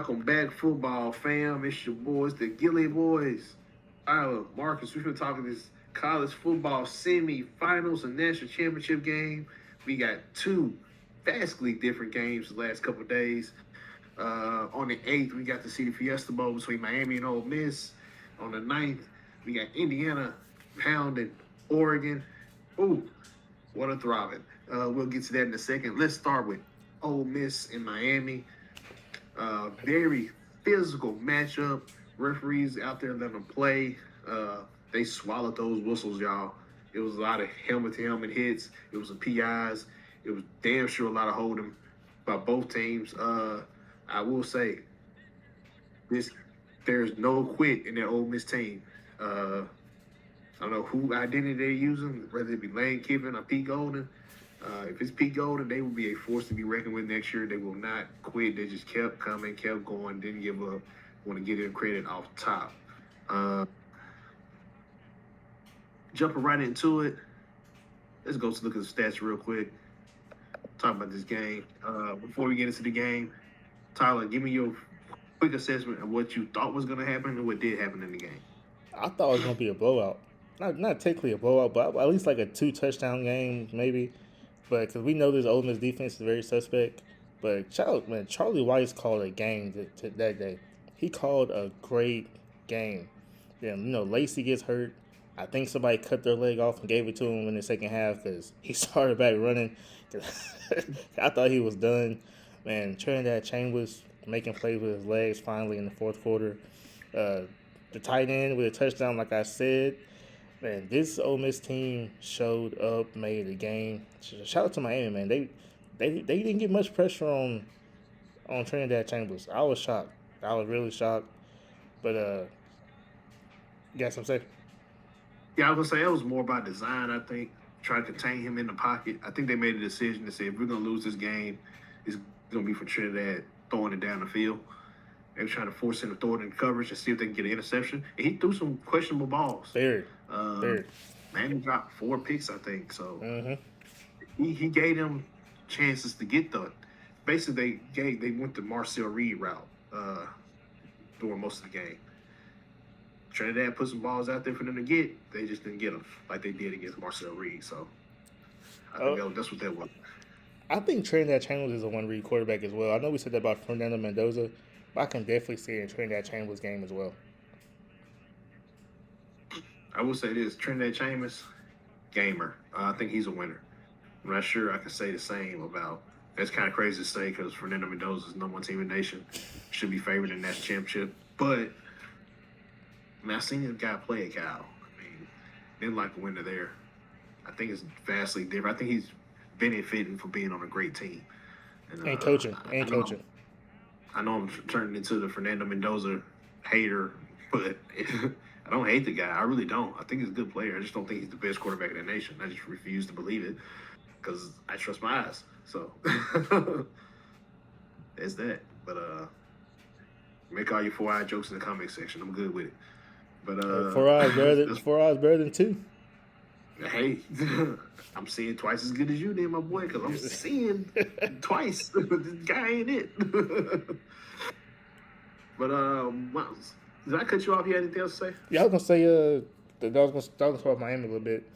Welcome back, football fam. It's your boys, the Gilly Boys. Tyler, Marcus, we've been talking this college football semi-finals and national championship game. We got two vastly different games the last couple of days. On the 8th, we got to see the Fiesta Bowl between Miami and Ole Miss. On the 9th, we got Indiana pounding Oregon. Ooh, what a throbbing. We'll get to that in a second. Let's start with Ole Miss and Miami. Very physical matchup. Referees out there letting them play. They swallowed those whistles, y'all. It was a lot of helmet-to-helmet hits. It was some PIs. It was damn sure a lot of holding by both teams. I will say this: there's no quit in that Ole Miss team. I don't know who identity they're using, whether it be Lane Kiffin or Pete Golden. If it's Pete Golden, they will be a force to be reckoned with next year. They will not quit. They just kept coming, kept going, didn't give up. Want to give them credit off top. Uh, Jumping right into it, let's go to look at the stats real quick. Talk about this game. Before we get into the game, Tyler, give me your quick assessment of what you thought was going to happen and what did happen in the game. I thought it was gonna be a blowout. Not technically a blowout, but at least like a 2 touchdown game maybe. But because we know this Ole Miss defense is very suspect. But Charlie Weiss called a game that day. He called a great game. Then Lacey gets hurt. I think somebody cut their leg off and gave it to him in the second half because he started back running. I thought he was done. Man, Trinidad Chambers making plays with his legs finally in the fourth quarter. The tight end with a touchdown, like I said. Man, this Ole Miss team showed up, made the game. Shout out to Miami, man. They didn't get much pressure on Trinidad Chambers. I was shocked. I was really shocked. But you got some say? Yeah, I was gonna say that was more by design. I think try to contain him in the pocket. I think they made a decision to say if we're gonna lose this game, it's gonna be for Trinidad throwing it down the field. They were trying to force him to throw it in coverage and see if they can get an interception. And he threw some questionable balls. Very. Miami dropped 4 picks, I think. So Mm-hmm. he gave them chances to get the. Basically, they went the Marcel Reed route during most of the game. Trinidad put some balls out there for them to get. They just didn't get them like they did against Marcel Reed. So I think that's what that was. I think Trinidad Chambers is a one-read quarterback as well. I know we said that about Fernando Mendoza, but I can definitely see it in Trinidad Chambers' game as well. I will say this: Trinidad Chambers, gamer. I think he's a winner. I'm not sure I can say the same about. That's kind of crazy to say because Fernando Mendoza is number one team in the nation, should be favored in that championship. But I've seen this guy play at Cal. I mean, didn't like a winner there. I think it's vastly different. I think he's benefiting from being on a great team. And coaching. I know I'm turning into the Fernando Mendoza hater, but I don't hate the guy. I really don't. I think he's a good player. I just don't think he's the best quarterback in the nation. I just refuse to believe it because I trust my eyes. So that's that. But make all your 4-eye jokes in the comment section. I'm good with it. But 4 eyes better than 2. Hey, I'm seeing twice as good as you did, my boy, because I'm seeing twice. This guy ain't it. But did I cut you off? You had anything else to say? Yeah, I was gonna say I was gonna talk about Miami a little bit.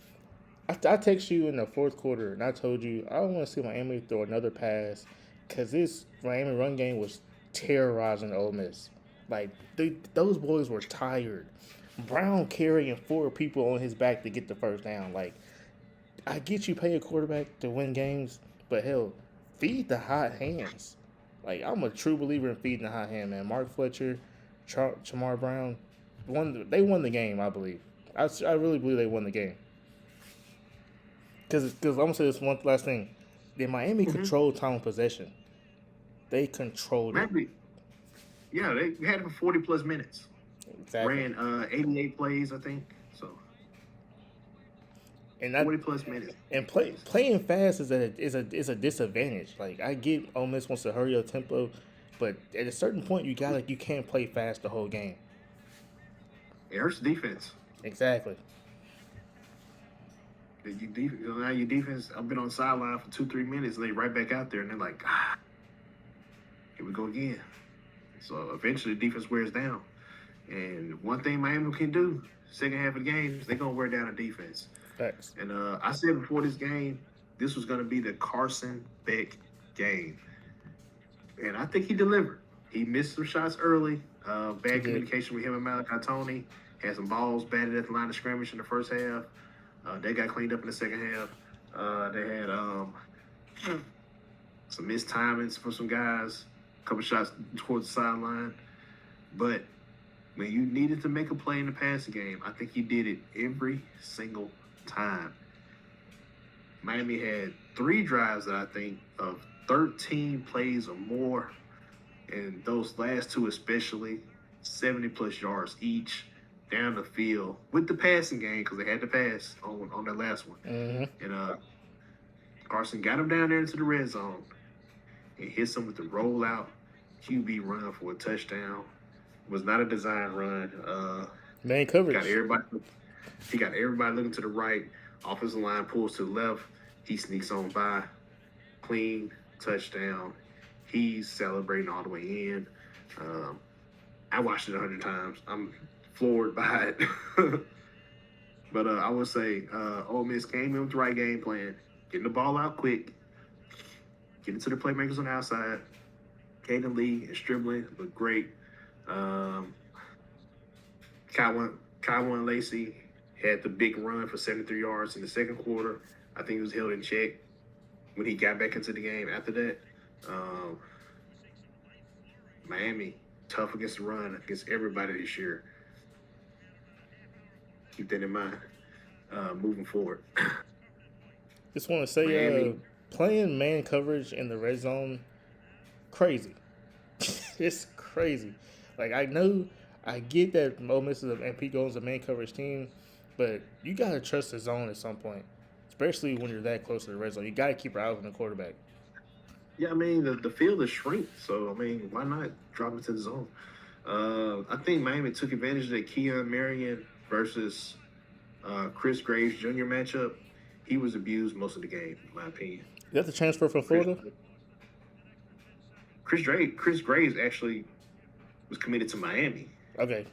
I text you in the fourth quarter and I told you I don't want to see Miami throw another pass because this Miami run game was terrorizing Ole Miss. Like those boys were tired. Brown carrying 4 people on his back to get the first down. Like, I get you pay a quarterback to win games, but hell, feed the hot hands. Like, I'm a true believer in feeding the hot hand, man. Mark Fletcher, Chamar Brown, they won the game, I believe. I really believe they won the game. Because I'm going to say this one last thing. Did Miami control time of possession? They controlled it. Yeah, they had it for 40-plus minutes. Exactly. Ran 88 plays, I think. So, and 40-plus minutes. And playing fast is a disadvantage. Like, I get Ole Miss wants to hurry up tempo, but at a certain point you can't play fast the whole game. It hurts the defense. Exactly. Now your defense, I've been on the sideline for 2-3 minutes, and they right back out there, and they're like, here we go again. So eventually the defense wears down. And one thing Miami can do, second half of the games, they're going to wear down the defense. Facts. And I said before this game, this was going to be the Carson Beck game. And I think he delivered. He missed some shots early. Bad communication with him and Malachi Tony. Had some balls batted at the line of scrimmage in the first half. They got cleaned up in the second half. They had some missed timings for some guys. A couple shots towards the sideline. But when you needed to make a play in the passing game, I think he did it every single time. Miami had 3 drives that I think of 13 plays or more, and those last 2 especially, 70-plus yards each down the field with the passing game because they had to pass on that last one. Mm-hmm. And Carson got him down there into the red zone and hits him with the rollout QB run for a touchdown. It was not a design run. Man coverage. He got everybody looking to the right. Offensive line pulls to the left. He sneaks on by. Clean touchdown. He's celebrating all the way in. I watched it 100 times. I'm floored by it. But I would say Ole Miss came in with the right game plan. Getting the ball out quick. Getting to the playmakers on the outside. Caden Lee and Stribling look great. Kyle Lacey had the big run for 73 yards in the second quarter. I think he was held in check when he got back into the game after that. Miami, tough against the run against everybody this year. Keep that in mind moving forward. Just want to say, playing man coverage in the red zone, crazy. It's crazy. Like, I get that Ole Miss and Pete Gold's a man coverage team, but you got to trust the zone at some point, especially when you're that close to the red zone. You got to keep your eyes on the quarterback. Yeah, I mean, the field is shrink, so, I mean, why not drop into the zone? I think Miami took advantage of the Keon Marion versus Chris Graves Jr. matchup. He was abused most of the game, in my opinion. Is that the transfer from Florida? Chris Graves actually was committed to Miami. Okay.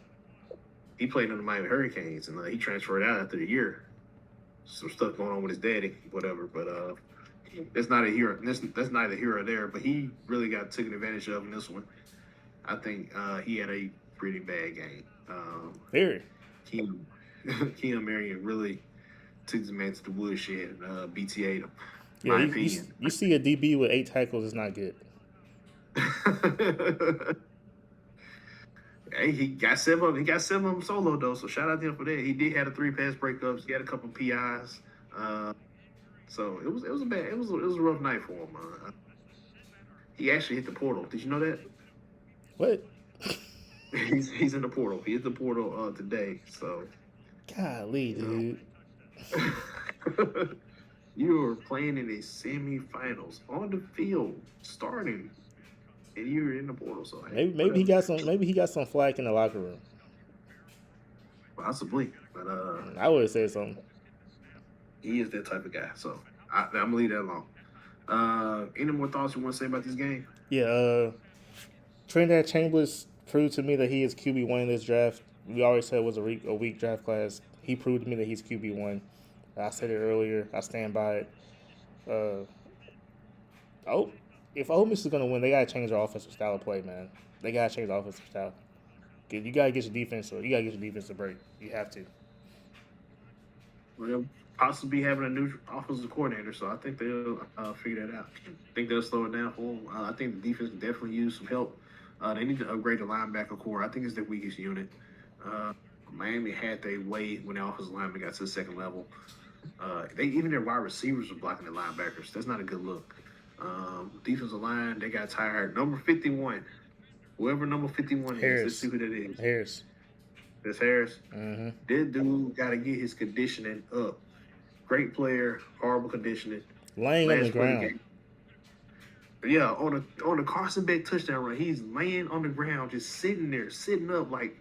He played on the Miami Hurricanes, and he transferred out after the year. Some stuff going on with his daddy, whatever. But that's not a hero. That's neither here or there. But he really got taken advantage of in this one. I think he had a pretty bad game. Very. Keon Marion really took his man to the woodshed and BTA'd him. Yeah, you see a DB with 8 tackles is not good. Hey, he got 7 of them. He got 7 of them solo though. So shout out to him for that. He did have 3 pass breakups. He had a couple PIs. So it was a rough night for him. He actually hit the portal. Did you know that? What? He's in the portal. He hit the portal today. So. Golly, dude. You were playing in the semifinals on the field, starting, and you were in the portal. So maybe he got some flack in the locker room. Possibly, but I would have said something. He is that type of guy. So I'm gonna leave that alone. Any more thoughts you want to say about this game? Yeah, Trinidad Chambers proved to me that he is QB1 in this draft. We always said it was a weak draft class. He proved to me that he's QB1. I said it earlier. I stand by it. If Ole Miss is going to win, they got to change their offensive style of play, man. They got to change the offensive style. You got to get your defense. You got to get your defense a break. You have to. Well, possibly having a new offensive coordinator, so I think they'll figure that out. I think they'll slow it down for them. I think the defense can definitely use some help. They need to upgrade the linebacker core. I think it's their weakest unit. Miami had their way when the offensive lineman got to the second level. Even their wide receivers were blocking the linebackers. That's not a good look. Defensive line, they got tired. Number 51, whoever number 51 is, let's see who that is. Harris. That's Harris. Mm-hmm. That dude got to get his conditioning up. Great player, horrible conditioning. Laying on the ground. Yeah, on the Carson Beck touchdown run, he's laying on the ground, just sitting up like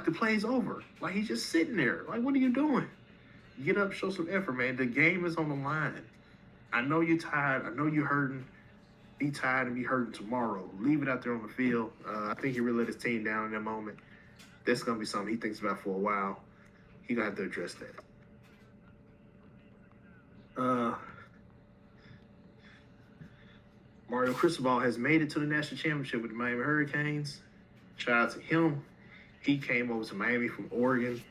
the play's over. Like he's just sitting there. Like, what are you doing? Get up, show some effort, man. The game is on the line. I know you're tired. I know you're hurting. be tired and be hurting tomorrow. Leave it out there on the field. I think he really let his team down in that moment. That's going to be something he thinks about for a while. He's going to have to address that. Mario Cristobal has made it to the national championship with the Miami Hurricanes. Shout out to him. He came over to Miami from Oregon.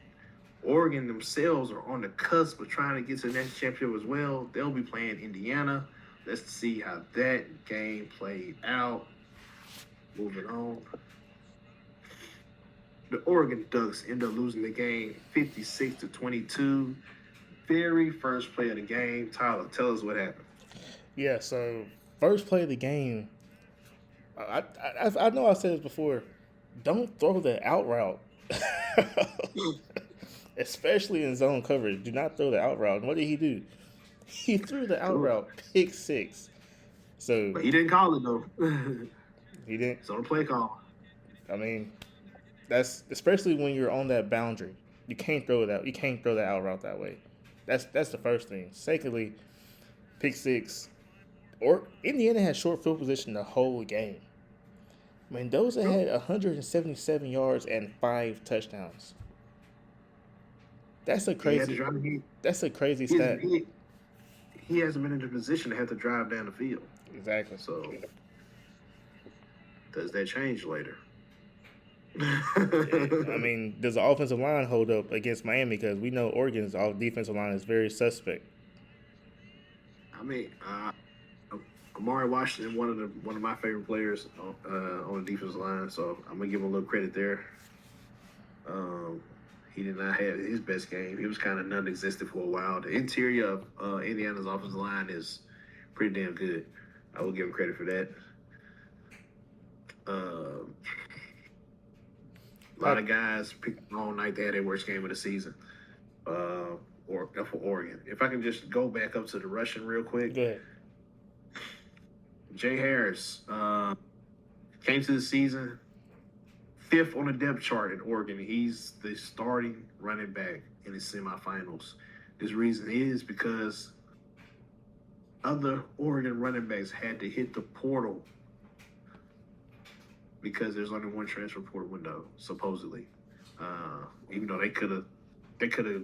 Oregon themselves are on the cusp of trying to get to the national championship as well. They'll be playing Indiana. Let's see how that game played out. Moving on. The Oregon Ducks end up losing the game 56-22. Very first play of the game. Tyler, tell us what happened. Yeah, so first play of the game, I know I said this before, don't throw the out route. Especially in zone coverage. Do not throw the out route. And what did he do? He threw the out route, pick six. So But he didn't call it, though. He didn't? It's on the play call. I mean, that's especially when you're on that boundary. You can't throw it out. You can't throw the out route that way. That's the first thing. Secondly, pick six. Or Indiana had short field position the whole game. Mendoza had 177 yards and 5 touchdowns. That's a crazy. That's a crazy stat. He hasn't been in a position to have to drive down the field. Exactly. So does that change later? I mean, does the offensive line hold up against Miami? Because we know Oregon's defensive line is very suspect. I mean, Amari Washington, one of my favorite players on the defensive line, so I'm gonna give him a little credit there. He did not have his best game. He was kind of non-existent for a while. The interior of Indiana's offensive line is pretty damn good. I will give him credit for that. A lot of guys picked the wrong night. They had their worst game of the season. Or for Oregon. If I can just go back up to the Russian real quick. Go ahead. Jay Harris came to the season 5th on the depth chart in Oregon. He's the starting running back in the semifinals. This reason is because other Oregon running backs had to hit the portal because there's only one transfer portal window, supposedly. Even though they could have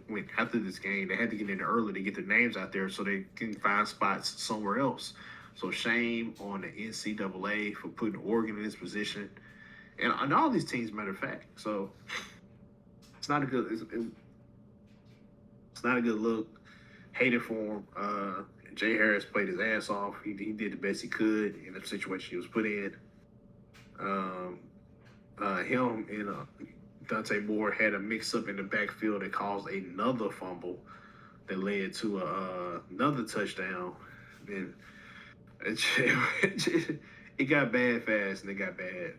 went after this game, they had to get in early to get their names out there so they can find spots somewhere else. So shame on the NCAA for putting Oregon in this position, and all these teams, matter of fact. So it's not a good look. Hated for him. Jay Harris played his ass off. He did the best he could in the situation he was put in. Him and Dante Moore had a mix-up in the backfield that caused another fumble that led to another touchdown. And it got bad fast, and it got bad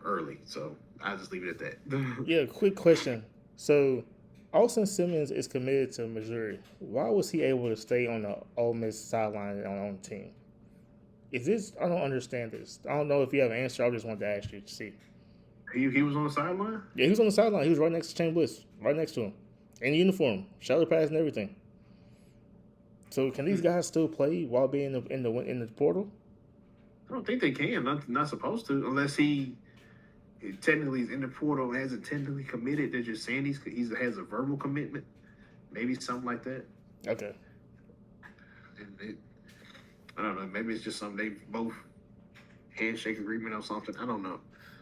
early. So I'll just leave it at that. Yeah, quick question. So Austin Simmons is committed to Missouri. Why was he able to stay on the Ole Miss sideline on the team? Is this? I don't understand this. I don't know if you have an answer. I just wanted to ask you to see. He was on the sideline? Yeah, he was on the sideline. He was right next to Shane Bliss, right next to him, in uniform, shoulder pads and everything. So can these guys still play while being in the portal? I don't think they can. Not supposed to, unless he technically is in the portal and hasn't technically committed. They're just saying he has a verbal commitment, maybe something like that. Okay. And I don't know. Maybe it's just something they both handshake agreement or something. I don't know.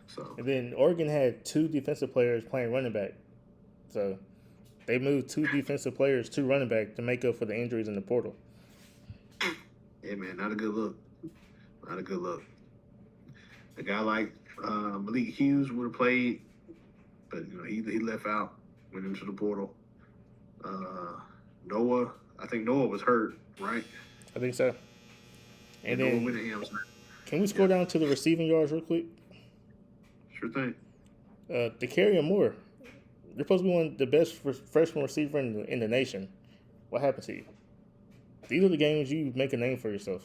So. And then Oregon had 2 defensive players playing running back. So they moved 2 defensive players to running back to make up for the injuries in the portal. Yeah, man, not a good look. Not a good look. A guy like Malik Hughes would have played, but he left out, went into the portal. Noah, I think Noah was hurt, right? I think so. And then, can we scroll Yeah. down to the receiving yards real quick? Sure thing. DeCarrion Moore, you're supposed to be one of the best freshman receiver in the nation. What happened to you? These are the games you make a name for yourself.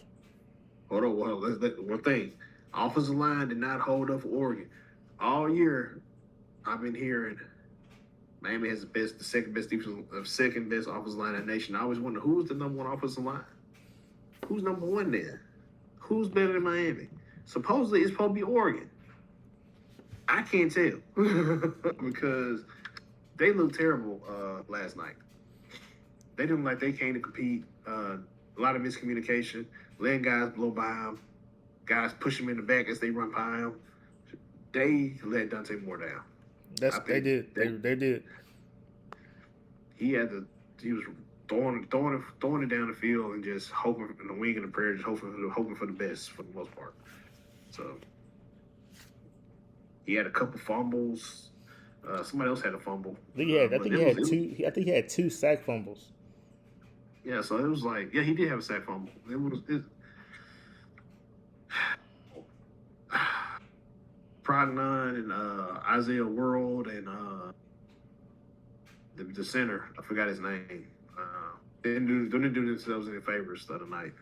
Hold on. One thing. Offensive line did not hold up for Oregon. All year, I've been hearing Miami has the second best offensive line in the nation. I always wonder who's the number one offensive line. Who's number one there? Who's better than Miami? Supposedly, it's supposed to be Oregon. I can't tell because they looked terrible last night. They didn't like they came to compete. A lot of miscommunication, letting guys blow by them, guys push them in the back as they run by them. They let Dante Moore down. They did. They did. He was throwing it down the field and just hoping in the wing and the prayer, just hoping for the best for the most part. So he had a couple fumbles. Somebody else had a fumble. I think he had 2 sack fumbles. Yeah, so it was like, he did have a sack fumble. Prognon and Isaiah World and the center, I forgot his name. They didn't do themselves any favors the other night.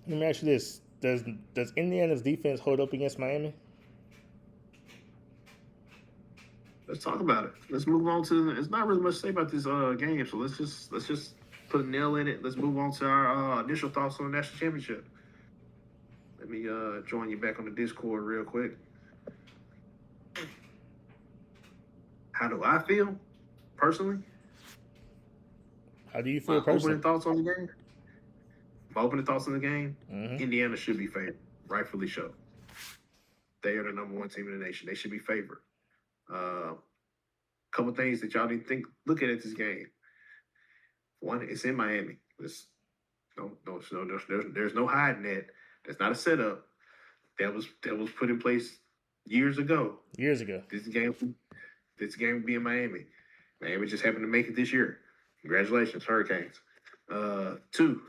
Let me ask you this: Does Indiana's defense hold up against Miami? Let's talk about it. Let's move on to. It's not really much to say about this game, so let's just put a nail in it. Let's move on to our initial thoughts on the national championship. Let me join you back on the Discord real quick. How do I feel personally? How do you feel personally? Opening thoughts on the game. My opening thoughts on the game. Mm-hmm. Indiana should be favored, rightfully so. They are the number 1 team in the nation. They should be favored. Couple things that y'all didn't look at this game. One, it's in Miami. There's no hiding that. That's not a setup. That was put in place years ago. Years ago. This game would be in Miami. Miami just happened to make it this year. Congratulations, Hurricanes. 2.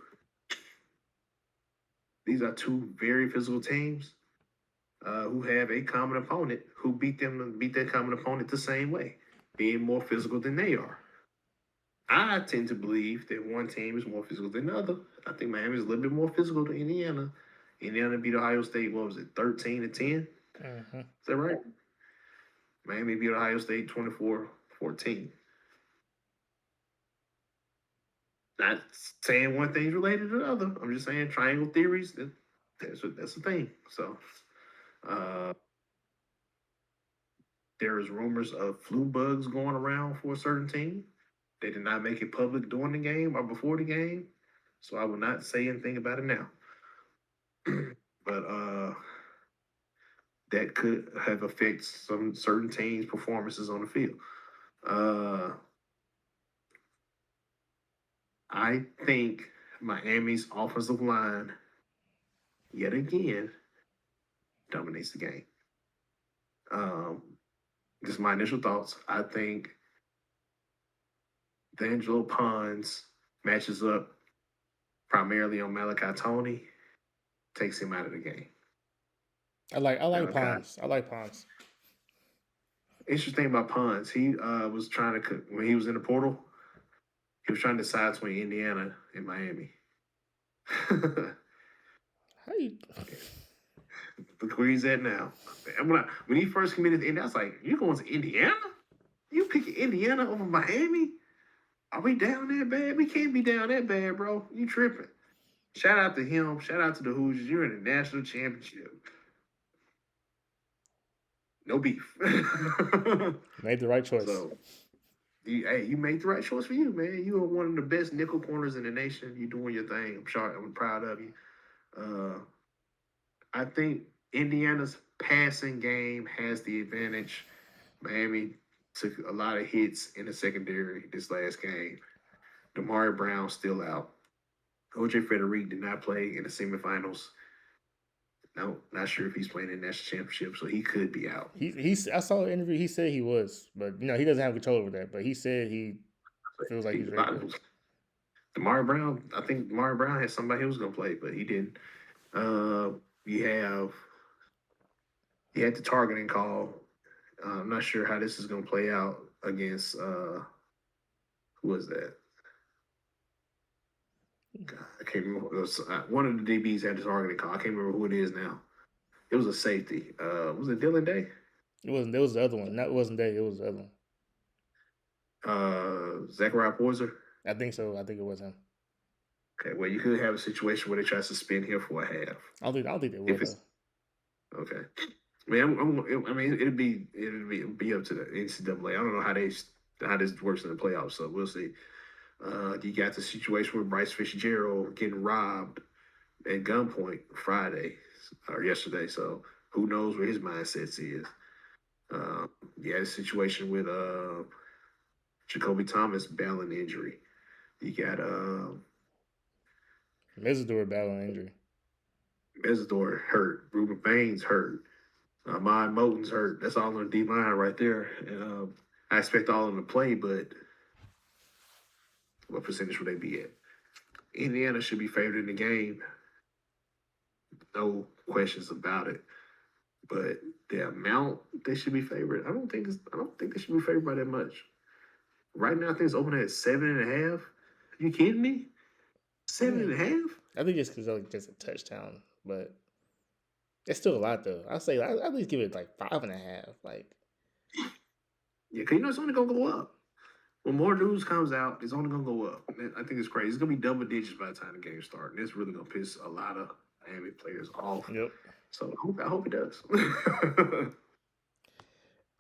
These are 2 very physical teams who have a common opponent who beat that common opponent the same way, being more physical than they are. I tend to believe that one team is more physical than the other. I think Miami is a little bit more physical than Indiana. Indiana beat Ohio State, 13-10? Mm-hmm. Is that right? Miami beat Ohio State 24-14. Not saying one thing's related to the other. I'm just saying triangle theories. That's the thing. So, there is rumors of flu bugs going around for a certain team. They did not make it public during the game or before the game, so I will not say anything about it now. But that could have affected some certain teams' performances on the field. I think Miami's offensive line, yet again, dominates the game. Just my initial thoughts. I think D'Angelo Pons matches up primarily on Malachi Tony, takes him out of the game. I like Pons. I like Pons. Interesting about Pons, he was trying to, when he was in the portal, he was trying to decide between Indiana and Miami. Look where he's at now. When he first committed to Indiana, I was like, "You going to Indiana? You picking Indiana over Miami? Are we down that bad? We can't be down that bad, bro. You tripping." Shout out to him. Shout out to the Hoosiers. You're in the national championship. No beef. Made the right choice. So, you made the right choice for you, man. You are one of the best nickel corners in the nation. You're doing your thing. I'm proud of you. I think Indiana's passing game has the advantage. Miami took a lot of hits in the secondary this last game. Damari Brown still out. O.J. Frederick did not play in the semifinals. No, not sure if he's playing in the national championship, so he could be out. I saw an interview. He said he was, but he doesn't have control over that. But he said he feels like he's ready. Damari Brown, I think Damari Brown had somebody who was going to play, but he didn't. You had the targeting call. I'm not sure how this is going to play out against who was that? God, I can't remember. It was, one of the DBs had the targeting call. I can't remember who it is now. It was a safety. Was it Dylan Day? It wasn't. It was the other one. That wasn't Day. It was the other one. Zachariah Poyser. I think so. I think it was him. Okay, well, you could have a situation where they try to suspend him for a half. I don't think they will If though. it's okay, I mean, I mean, it'd be up to the NCAA. I don't know how this works in the playoffs, so we'll see. You got the situation with Bryce Fitzgerald getting robbed at gunpoint Friday or yesterday, so who knows where his mindset is. You had a situation with Jacoby Thomas battling injury. You got Mesidor battling injury. Mesidor hurt, Ruben Baines hurt, Ahmad Moten's hurt. That's all on the D line right there. And I expect all of them to play, but what percentage would they be at? Indiana should be favored in the game, no questions about it. But the amount they should be favored, I don't think they should be favored by that much. Right now, I think it's open at 7.5. You kidding me? 7.5? I think it's because like just a touchdown, but it's still a lot though. I say I at least give it like 5.5. Like, Yeah, because it's only gonna go up. When more news comes out, it's only gonna go up. I think it's crazy. It's gonna be double digits by the time the game starts, and it's really gonna piss a lot of Miami players off. yep. So I hope it does.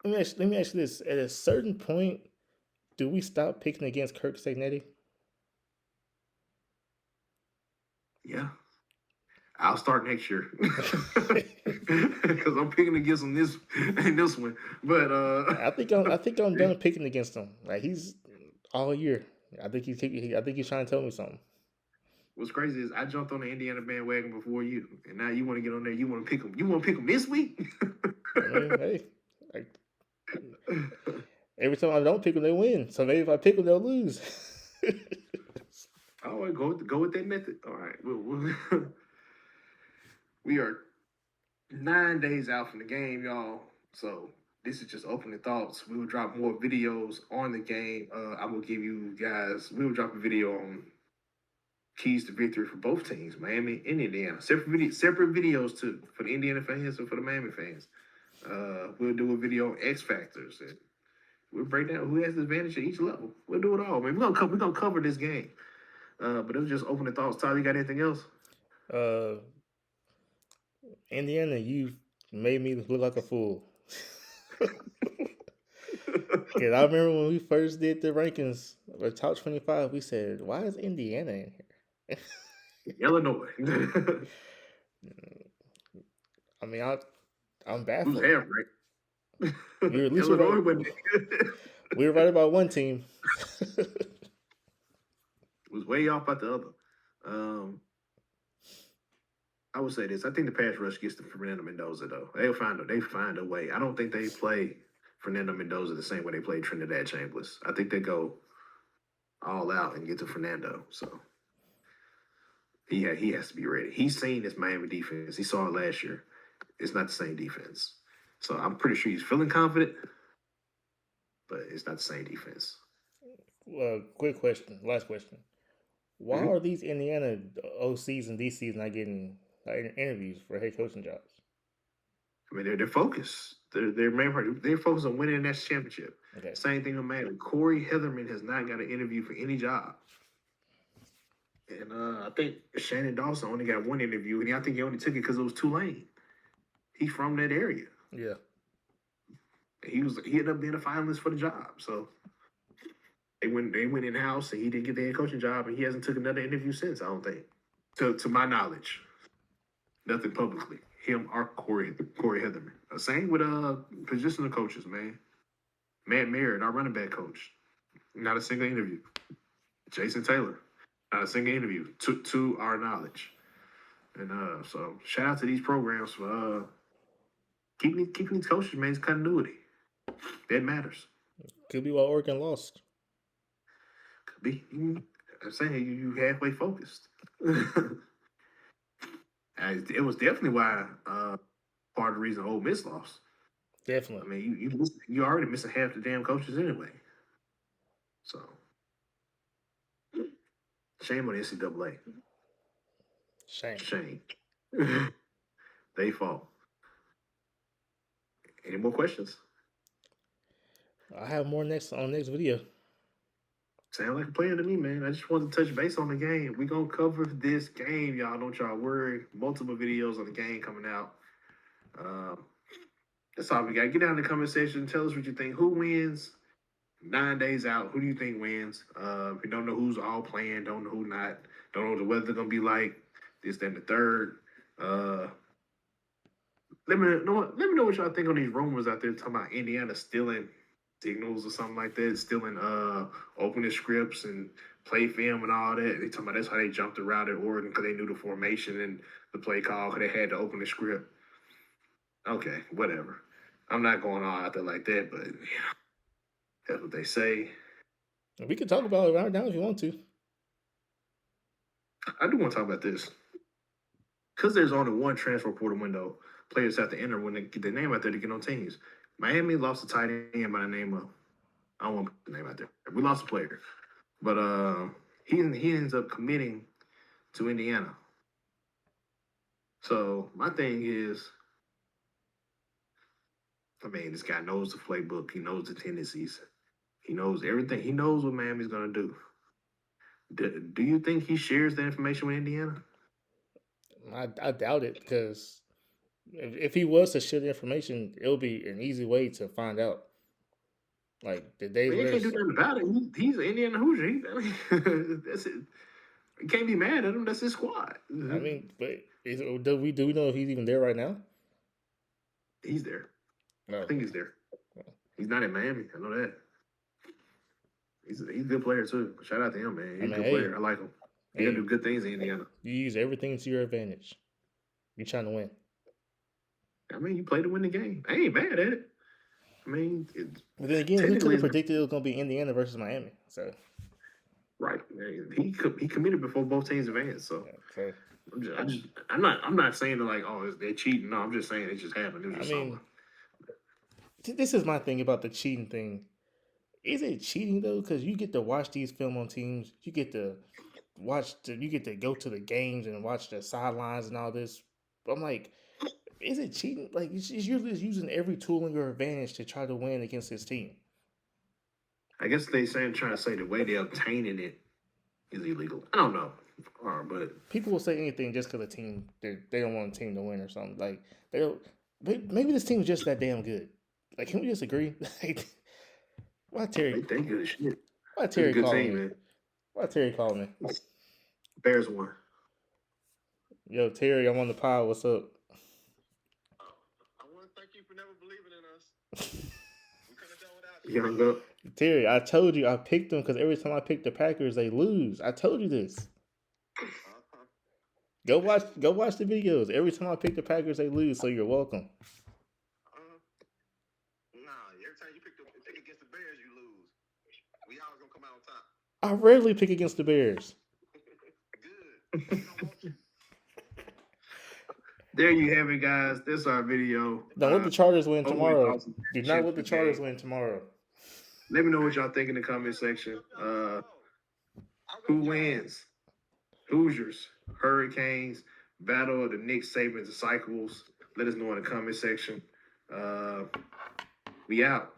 Let me ask you this: at a certain point, do we stop picking against Kirk Sagnetti? Yeah. I'll start next year because I'm picking against him this one. But I think I'm done picking against him. Like he's all year. I think he's trying to tell me something. What's crazy is I jumped on the Indiana bandwagon before you, and now you want to get on there. You want to pick him. You want to pick him this week? I mean, hey, like, every time I don't pick them, they win. So maybe if I pick them, they'll lose. All right, go with that method. All right, we are 9 days out from the game, y'all. So this is just opening thoughts. We will drop more videos on the game. I will give you guys. We will drop a video on keys to victory for both teams, Miami and Indiana. Separate videos too for the Indiana fans and for the Miami fans. We'll do a video on X factors and we'll break down who has the advantage at each level. We'll do it all, man. We're gonna cover this game. But it was just opening thoughts. Tyler, you got anything else? Indiana, you made me look like a fool. Because I remember when we first did the rankings for top 25, we said, "Why is Indiana in here?" Illinois. I mean, I'm baffled. Who's half right? We were at least Illinois, we were right about one team. Was way off about the other. I would say this. I think the pass rush gets to Fernando Mendoza though. They find a way. I don't think they play Fernando Mendoza the same way they played Trinidad Chambers. I think they go all out and get to Fernando. So he has to be ready. He's seen this Miami defense. He saw it last year. It's not the same defense. So I'm pretty sure he's feeling confident, but it's not the same defense. Quick question. Last question. Why are these Indiana OCs and DCs not getting interviews for head coaching jobs? I mean, they're focused. They're focused on winning the national championship. Okay. Same thing with Miami. Corey Heatherman has not got an interview for any job. And I think Shannon Dawson only got one interview, and I think he only took it because it was Tulane. He's from that area. Yeah. He ended up being a finalist for the job. So they went in house, and he didn't get the head coaching job, and he hasn't took another interview since. I don't think, to my knowledge, nothing publicly. Him or Corey Heatherman. Same with positional coaches, man. Matt Merritt, our running back coach, not a single interview. Jason Taylor, not a single interview to our knowledge. And so shout out to these programs for keeping these coaches, man. It's continuity. That matters. Could be why Oregon lost. Could be. I'm saying you halfway focused. It was definitely why part of the reason Ole Miss lost. Definitely. I mean, you already missing half the damn coaches anyway. So shame on the NCAA. Shame. They fall. Any more questions? I have more on next video. Sound like a plan to me, man. I just wanted to touch base on the game. We gonna cover this game, y'all. Don't y'all worry. Multiple videos on the game coming out. Um, that's all we got. Get down in the comment section. Tell us what you think. Who wins? 9 days out. Who do you think wins? If you don't know who's all playing, don't know who not, don't know what the weather gonna be like. This, then the third. Let me know what y'all think on these rumors out there talking about Indiana stealing signals or something like that, stealing opening scripts and play film and all that. They talking about that's how they jumped around at Oregon because they knew the formation and the play call because they had to open the script. Okay, whatever. I'm not going all out there like that, but yeah, that's what they say. We can talk about it right now if you want to. I do want to talk about this because there's only one transfer portal window. Players have to enter when they get their name out there to get on teams. Miami lost a tight end by the name of, I don't want the name out there. We lost a player, but he ends up committing to Indiana. So my thing is, I mean, this guy knows the playbook. He knows the tendencies. He knows everything. He knows what Miami's gonna do. Do you think he shares the information with Indiana? I doubt it because if he was to share the information, it would be an easy way to find out. Like the days He can't do nothing about it. He's an Indiana Hoosier. That's it. You can't be mad at him. That's his squad. I mean, but do we know if he's even there right now? He's there. No. I think he's there. He's not in Miami. I know that. He's a good player too. Shout out to him, man. He's a good player. I like him. He gonna do good things in Indiana. You use everything to your advantage. You're trying to win. I mean, you play to win the game. I ain't mad at it. I mean, but then again, who could have predicted it was gonna be Indiana versus Miami? So right, he committed before both teams advanced. So okay. I'm not saying that like, oh, they're cheating. No, I'm just saying it just happened. It was just something. This is my thing about the cheating thing. Is it cheating though? Because you get to watch these film on teams. You get to you get to go to the games and watch the sidelines and all this. I'm like, is it cheating? Like, it's usually using every tool in your advantage to try to win against this team. I guess trying to say the way they're obtaining it is illegal. I don't know, but people will say anything just because the team they don't want a team to win or something. Like they don't. Maybe this team's just that damn good. Like, can we just agree? Why Terry? They good as shit. Why Terry calling me? Why Terry calling me? Bears won. Yo, Terry, I'm on the pod. What's up? I want to thank you for never believing in us. We couldn't have done without you. Young up. Terry, I told you I picked them because every time I pick the Packers, they lose. I told you this. Go watch the videos. Every time I pick the Packers, they lose. So you're welcome. Every time you pick against the Bears, you lose. We always gonna come out on top. I rarely pick against the Bears. Good. There you have it, guys. This is our video. Now, let the Chargers win tomorrow. Do not let the Chargers win tomorrow. Let me know what y'all think in the comment section. Who wins? Hoosiers, Hurricanes, battle of the Nick Sabans and Cycles. Let us know in the comment section. We out.